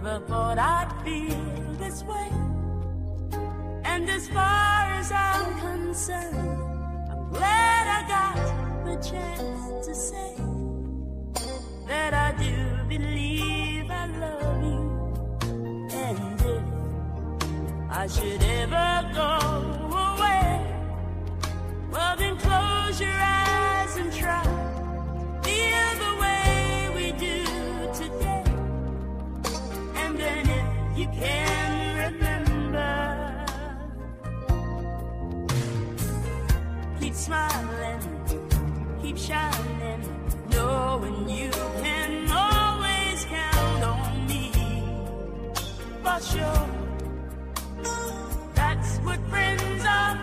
never thought I'd feel this way. And as far as I'm concerned, I'm glad I got the chance to say that I do believe I love you. And if I should ever go away, well then close your eyes and try feel the way we do today. And then if you can remember, keep smiling, keep shining, knowing you can always count on me. For sure, that's what friends are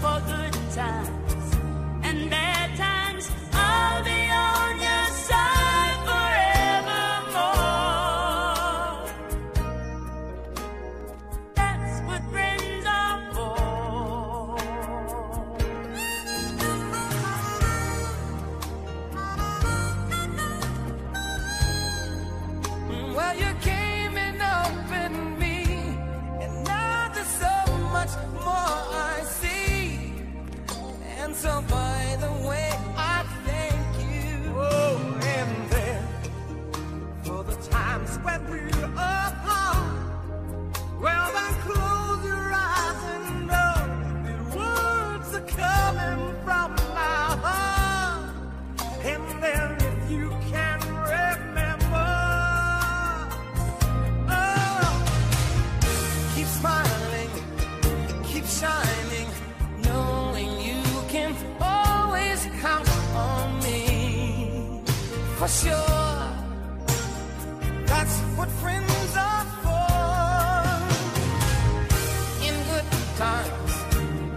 for good times and bad times. I'll be on your side forevermore. That's what friends are for. Well, you came and opened me, and now there's so much more I see. And so, by the way, I thank you. Oh, and then for the times when we're apart, well, then close your eyes and know the words are coming from my heart. And then if you can remember, oh, keep smiling, keep shining, knowing you can always count on me. For sure, that's what friends are for. In good times,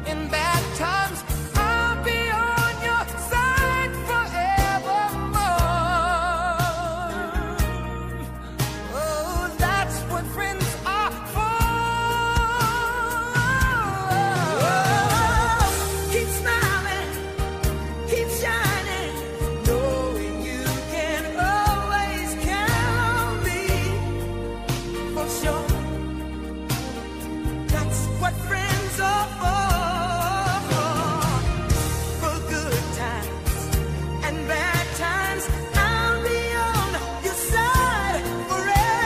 in bad times, I'll be on your side forevermore. Oh, that's what friends are for. Keep smiling, keep shining, knowing you can always count on me. For sure, that's what friends are for. For good times and bad times, I'll be on your side forevermore.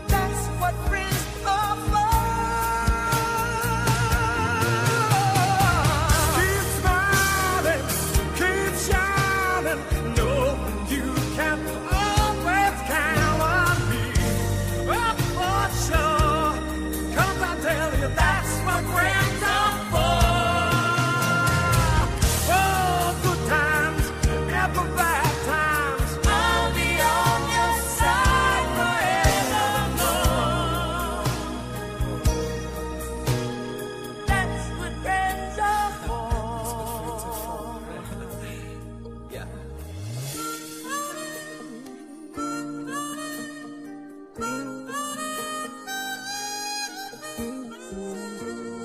That's what friends are for. Keep smiling, keep shining, knowing you can always count on me. Oh, for sure, 'cause I tell you that's what friends are for. Oh, good times, never bad times, I'll be on your side forevermore. That's what friends are for. Yeah.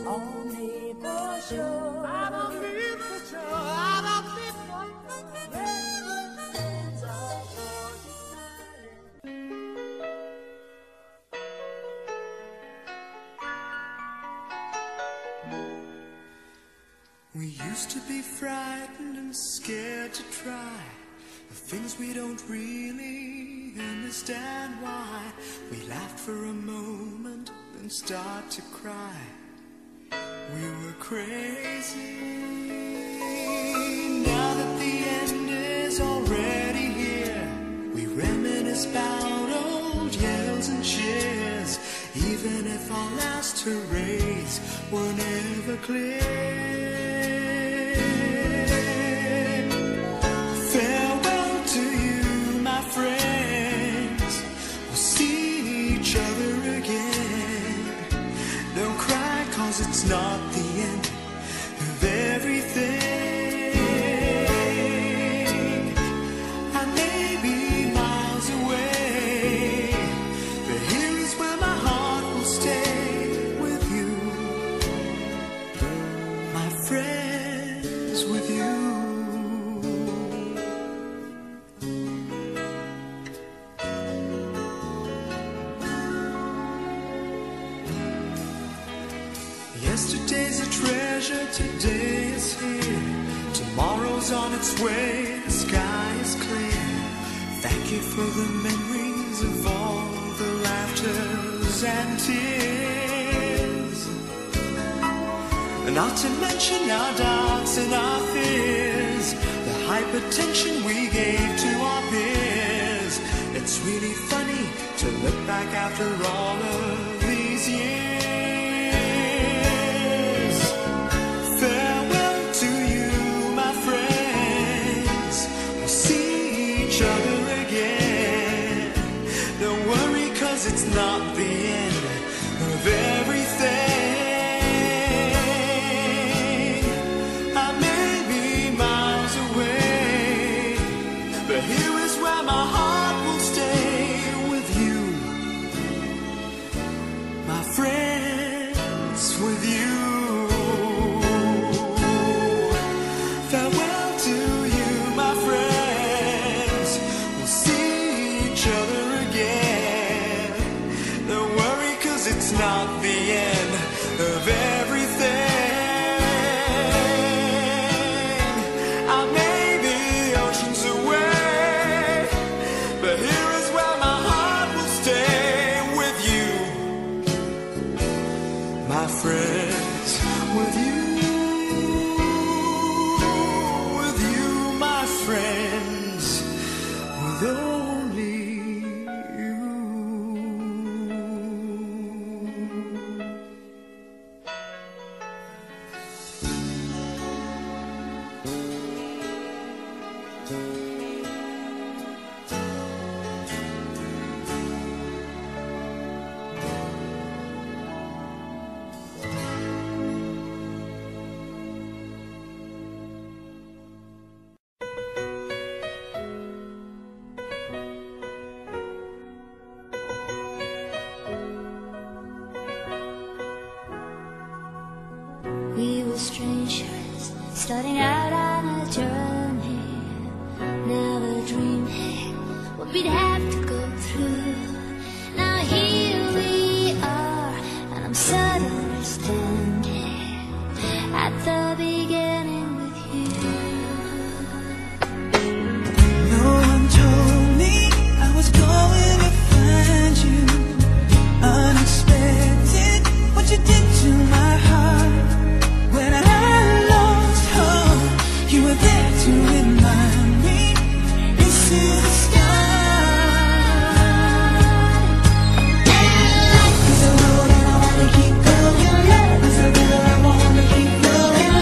Only for sure. I don't need for sure, I don't need for That's what friends are for. We used to be frightened and scared to try the things we don't really understand why. We laughed for a moment, then start to cry. We were crazy. Now that the end is already here, we reminisce about old yells and cheers, even if our last hurrays were never clear. Farewell to you, my friends. We'll see each other again. Don't cry, 'cause it's not the end of everything. I may be miles away, but here is where my heart will stay with you, my friends, with you. Yesterday's a treasure, today is here. Tomorrow's on its way, the sky is clear. Thank you for the memories of all the laughters and tears. Not to mention our doubts and our fears, the hypertension we gave to our peers. It's really funny to look back after all of these years. Farewell to you, my friends. We'll see each other again. Don't worry, 'cause it's not the end of everything. I may be miles away, but here is where my heart will stay with you, my friends, with you. Farewell to you, my friends. We'll see each other again. Don't worry, 'cause it's not the end of everything. I may be oceans away, but here is where my heart will stay with you, my friends, with you, my friends, with only you. We were strangers, starting out on a journey. Never dreaming what we'd have to go through. Now here we are, and I'm suddenly standing at the beginning with you. No one told me I was going to find you. Unexpected, what you did to my heart. When I lost hope, you were there to remind me this is the start. It's a road and I wanna keep going. It's a river I wanna keep flowing.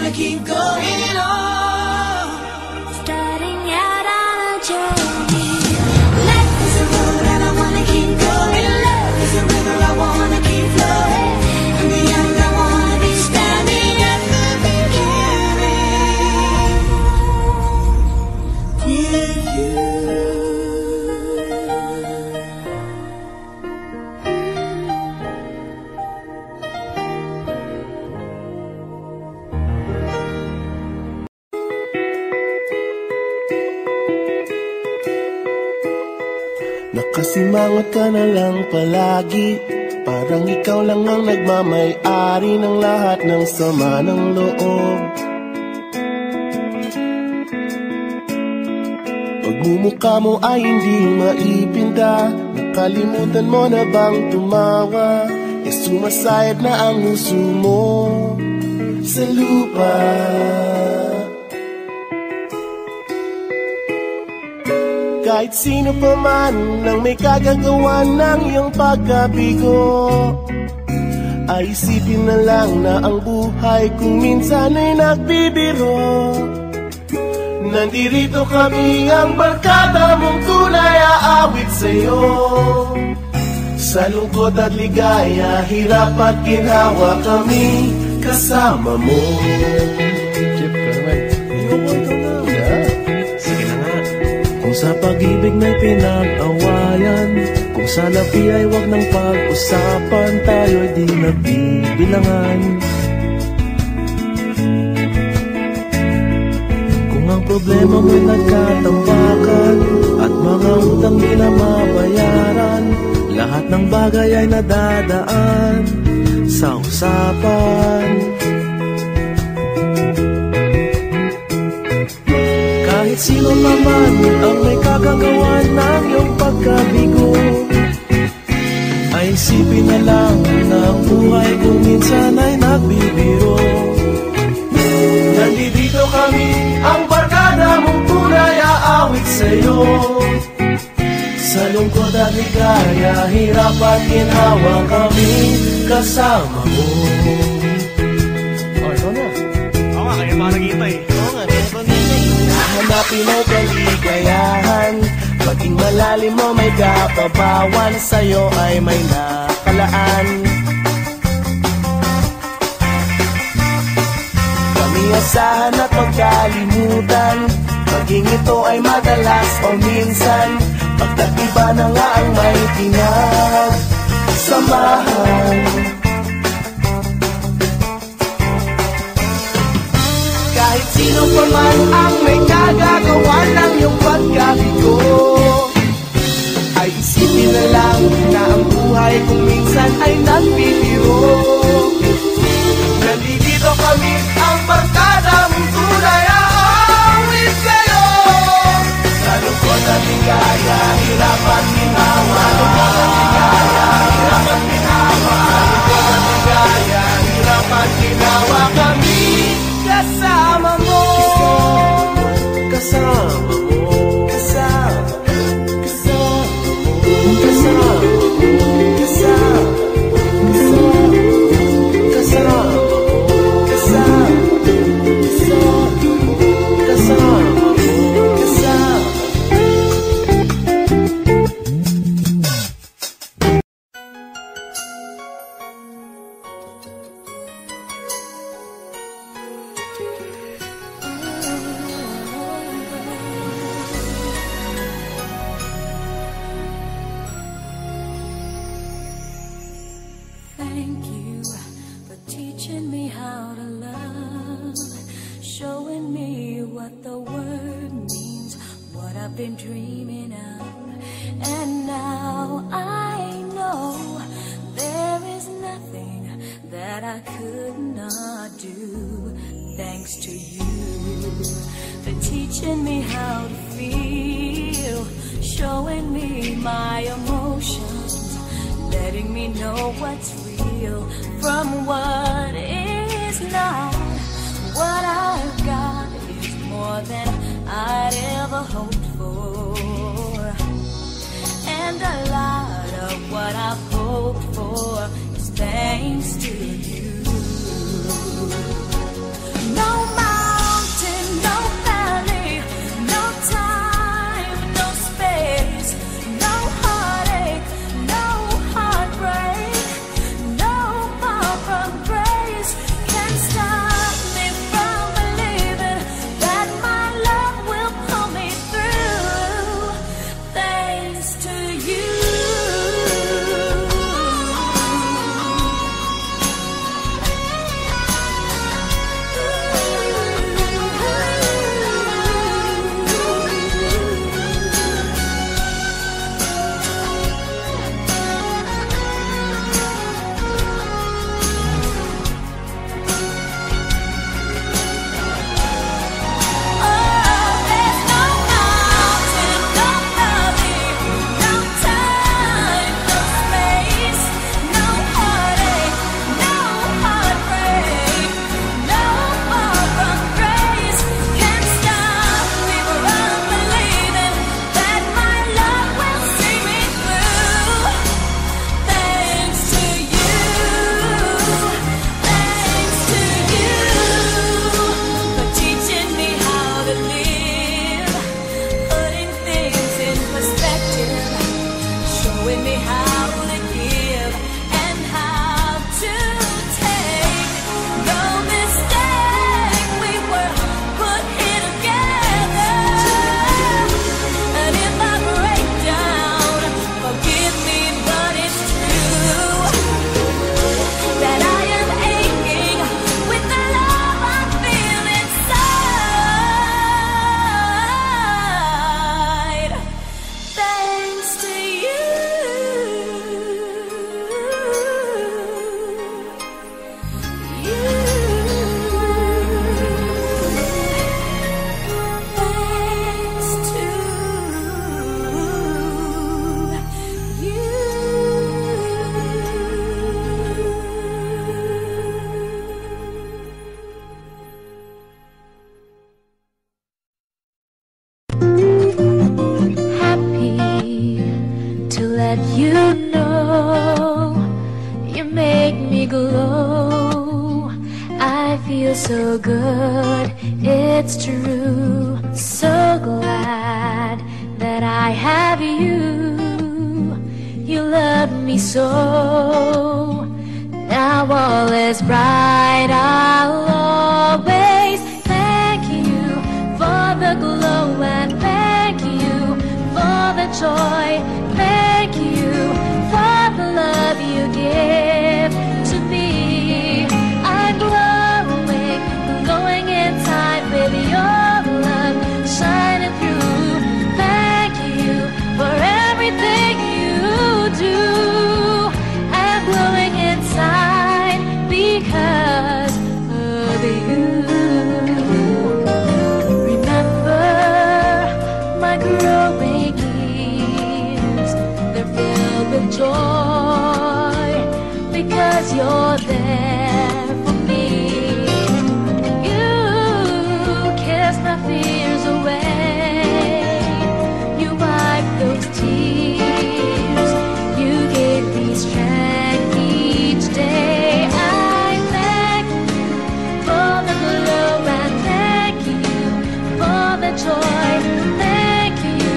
wanna keep going on. Starting out on a journey. Life is a road and I wanna keep going. Love is a river, I wanna keep flowing. In the end, I wanna be standing at the beginning with you. Nakasimangot ka na lang palagi, parang ikaw lang ang nagmamay-ari ng lahat ng sama ng loob. Pagmumukha mo ay hindi maipinta, nakalimutan mo na bang tumawa? E sumasayad na ang huso mo sa lupa. Kahit sino pa man ang may kagagawa ng iyong pagkabigo, ay isipin na lang na ang buhay kung minsan ay nagbibiro. Nandirito kami ang barkada mong tunay aawit sa'yo. Sa lungkot at ligaya, hirap at ginhawa kami kasama mo. Chip ka naman. Iyoko na. Sige na nga. Kung sa pag-ibig may pinag-awayan, kung sa labi ay wag ng pag-usapan, tayo'y di nagbibilangan. Kung ang problema mo'y nagkatampakan at mga utang di na mabayaran, lahat ng bagay ay nadadaan sa usapan. Kahit sino pa man ang may kagagawa ng iyong pagkabigo, ay isipin na lang na ang buhay kung minsan ay nagbibiro. Nandito kami, ang barkada mong tunay aawit sa'yo. Sa lungkot at ligaya, hirap at ginhawa kami kasama mo. Oh, ito na. Oo nga, kaya parang naghihintay. Oo nga, kaya parang naghihintay. Nahanapin ay kaligayahan, maging malalim mo may kapabawan, sa'yo ay may nakalaan. Kami asahan at magkalimutan, maging ito ay madalas o minsan, pagkat iba na nga ang may pinagsamahan. Kahit sino pa man ang may kagagawa ng iyong pagkabigo, ay isipin na lang na ang buhay kung minsan ay nagbibiro. Nandito kami, ang barkada mong tunay aawit sa'yo. Sa lungkot at ligaya, hirap at ginhawa. Sa lungkot at ligaya, hirap at ginhawa. Sa lungkot at ligaya, hirap at ginhawa kami kasama mo. Kasama mo. Kasama mo. Kasama mo. Kasama mo. Kasama mo. Thank you for teaching me how to love, showing me what the word means, what I've been dreaming of. And now I know there is nothing that I could not do. Thanks to you for teaching me how to feel, showing me my emotions, letting me know what's real from what is not. What I've got is more than I'd ever hoped for, and a lot of what I've hoped for is thanks to you. No feel so good, it's true. So glad that I have you. You love me so. Now all is bright, I'll always thank you for the glow and thank you for the joy. Thank you for the love you give to me. I'm glowing, glowing inside with your love shining through. Thank you for everything you do. I'm glowing inside because of you. Remember my growing years, they're filled with joy because you're there for me. You kiss my fears away, you wipe those tears, you gave me strength each day. I thank you for the glow and thank you for the joy. Thank you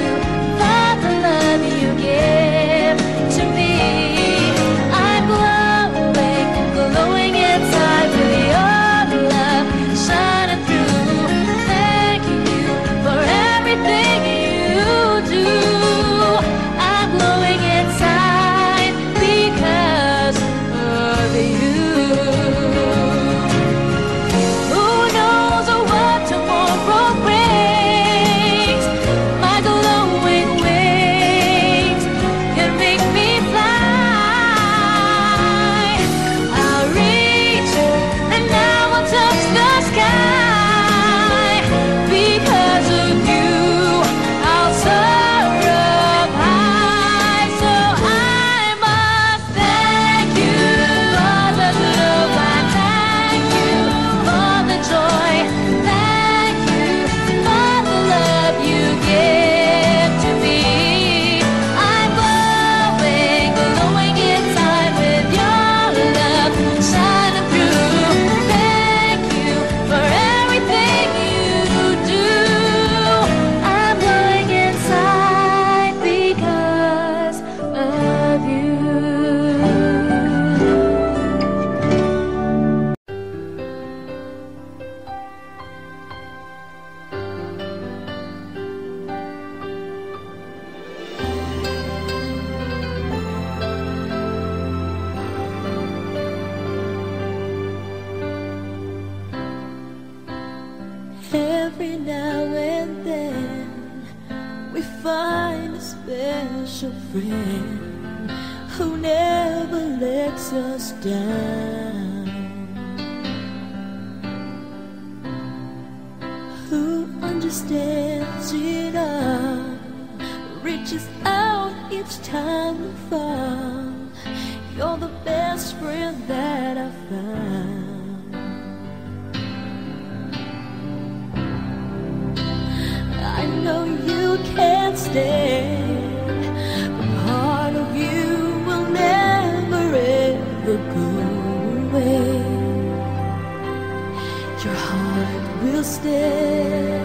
for the love you give to me. I'm glowing, glowing inside with your love shining through. Thank you for everything you do. I'm glowing inside because of you. Who knows what tomorrow brings? My glowing wings can make me fly. I'll reach and I will touch the sky. Because of you, I'll soar up high. So I must thank you for the love and thank you for the joy. Thank you for the love you give to me. I'm glowing, glowing inside with your love shining through. Thank you for everything you do. I'm glowing inside because of you. Every now and then we find a special friend who never lets us down, who understands it all, reaches out each time we fall. You're the best friend that I found. I know you can't stand, but part of you will never ever go away. Your heart will stay.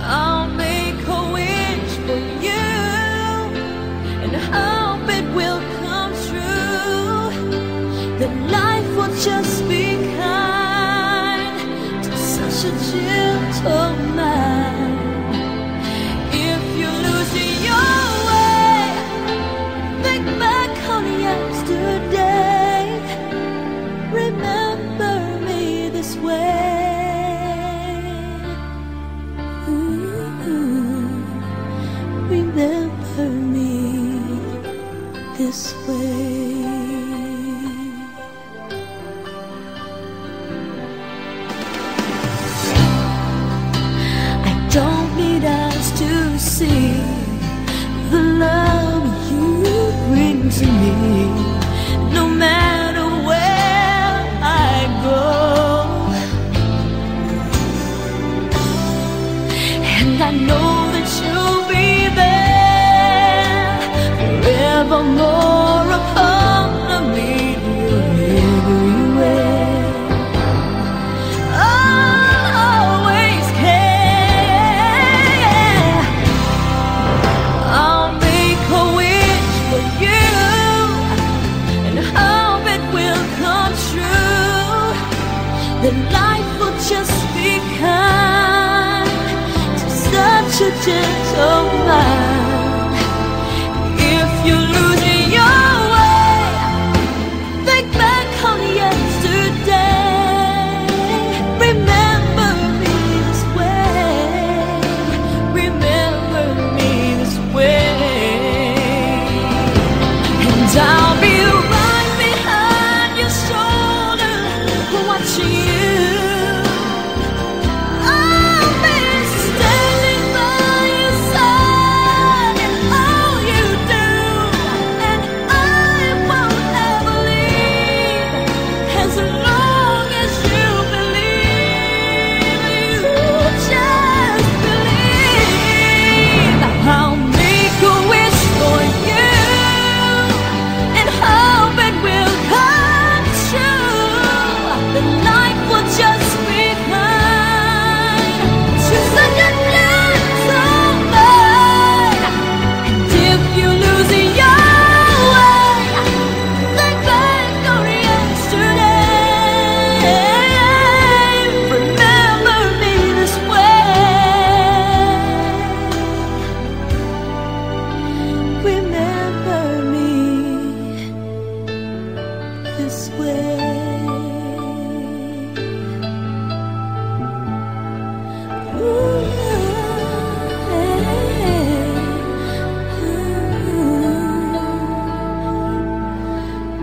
I'll make a wish for you and hope it will come true, that life will just be kind to such a gentle man. If you lose your way, think back on yesterday. Remember me this way. that life will just be kind to such a gentleman. If you're losing your way, think back on yesterday. Remember me this way. Remember me this way. And I'll be right behind your shoulder, watching you. I'll be standing by your side in all you do, and I won't ever leave as long as you believe. You just believe. I'll make a wish for you and hope it will come true. The life will just be kind to such a gentleman. And if you're losing your way, think back on yesterday. Remember me this way. Remember me this way.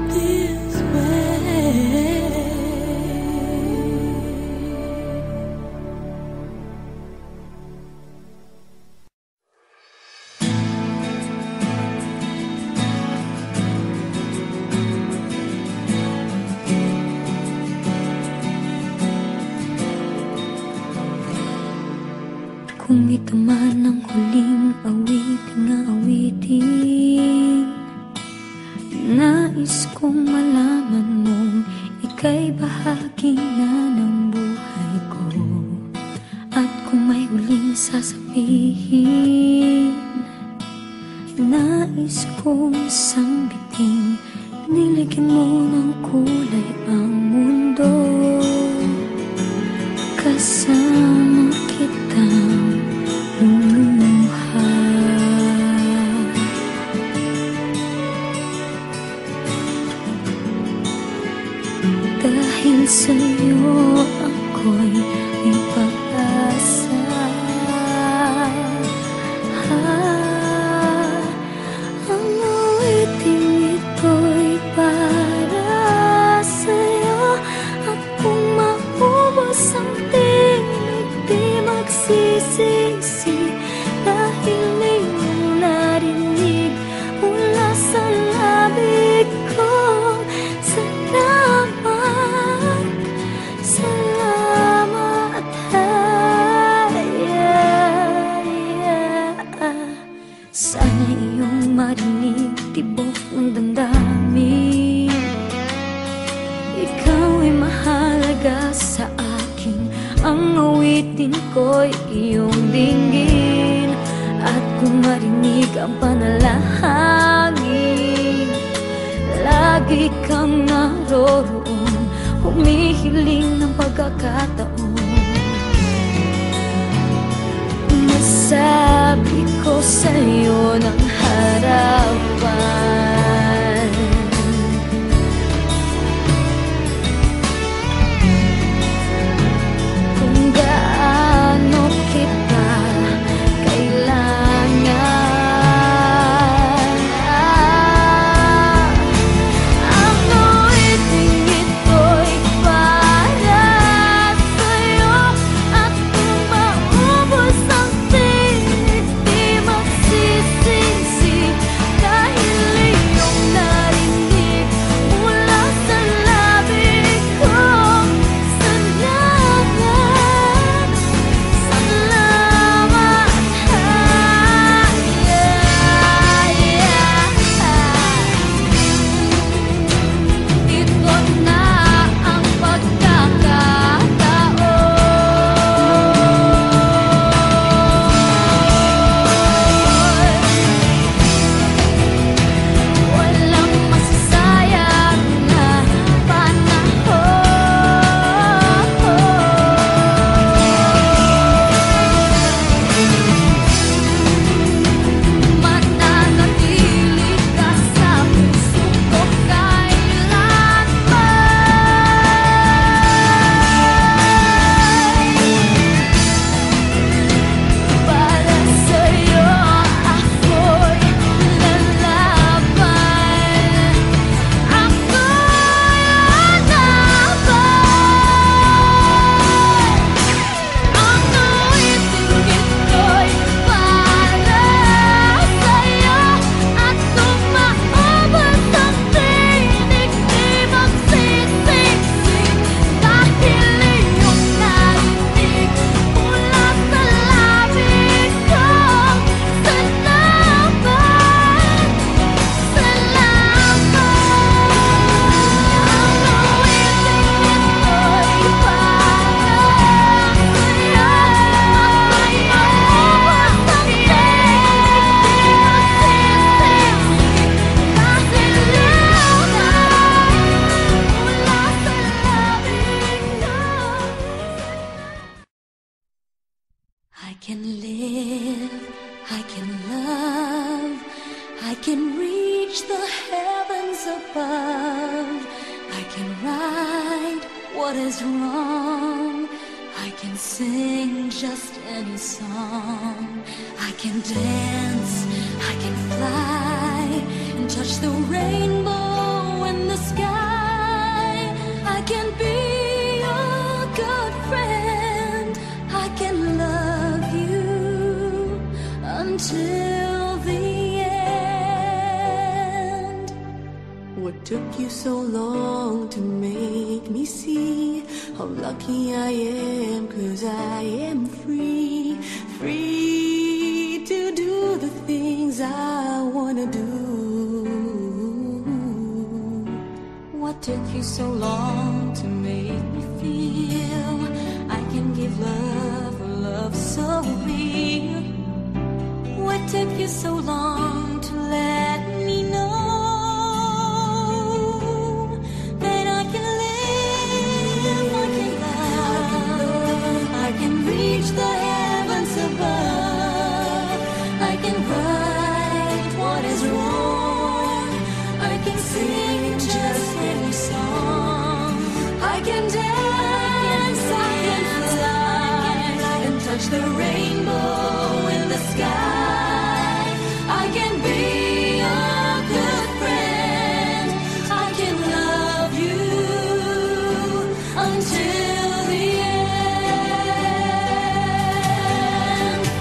This way. Kung ito man ang huling awiting na awitin, nais kong malaman mong ika'y bahagi na ng buhay ko. At kung may huling sasabihin, nais kong sambitin, niligyan mo ng kulay ang mundo. Kasama kitang lumuha. Dahil sa'yo ako'y may pag-asa. Ang awiting ito'y para sa'yo. At kung maubos ang tinig, di magsisisi. Dahil iyong narinig mula sa labig ko. Salamat, salamat, sana iyong marinig tibok ng damdamin. Ikaw ay mahalaga sa akin, ang awitin ko'y iyong dinggin. At kung marinig ang panalangin, lagi kang naroroon, humihiling ng pagkakataon. Masabi ko sa'yo ng harapan, kung gaano kita kailangan. Ang awiting ito'y para sa'yo. At kung maubos ang tinig, di magsisisi. Dahil what is wrong. I can sing just any song. I can dance, I can fly, and touch the rainbow in the sky. I can be your good friend. I can love you until the end. What took you so long to make me see how lucky I am? 'Cause I am free, free to do the things I wanna do. What took you so long to make me feel I can give love, a love so real? What took you so long to let me know that I can live, I can love, I can reach the heavens above, I can right what is wrong, I can sing just any song, I can dance, I can fly, and touch the rainbow in the sky. I can be your good friend. I can love you until the end.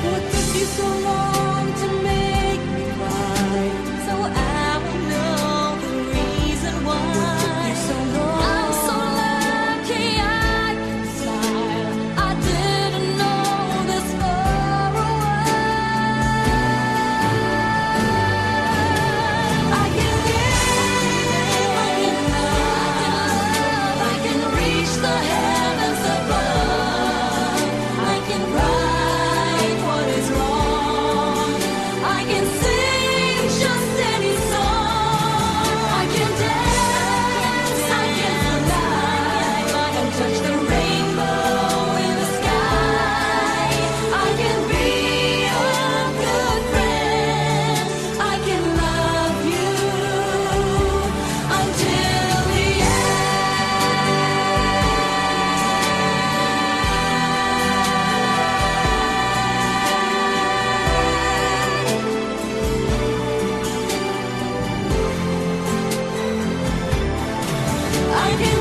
What took you so long to make me cry? So I will know the reason why. What took you so long? I'm so lucky I can smile. I didn't know this for a while. I can live, I can love, I can reach the heavens above. I can right what is wrong. I can sing just any song. I can dance, I can fly, I can touch the rainbow in the sky. I can be your good friend. I can love you until the end. I can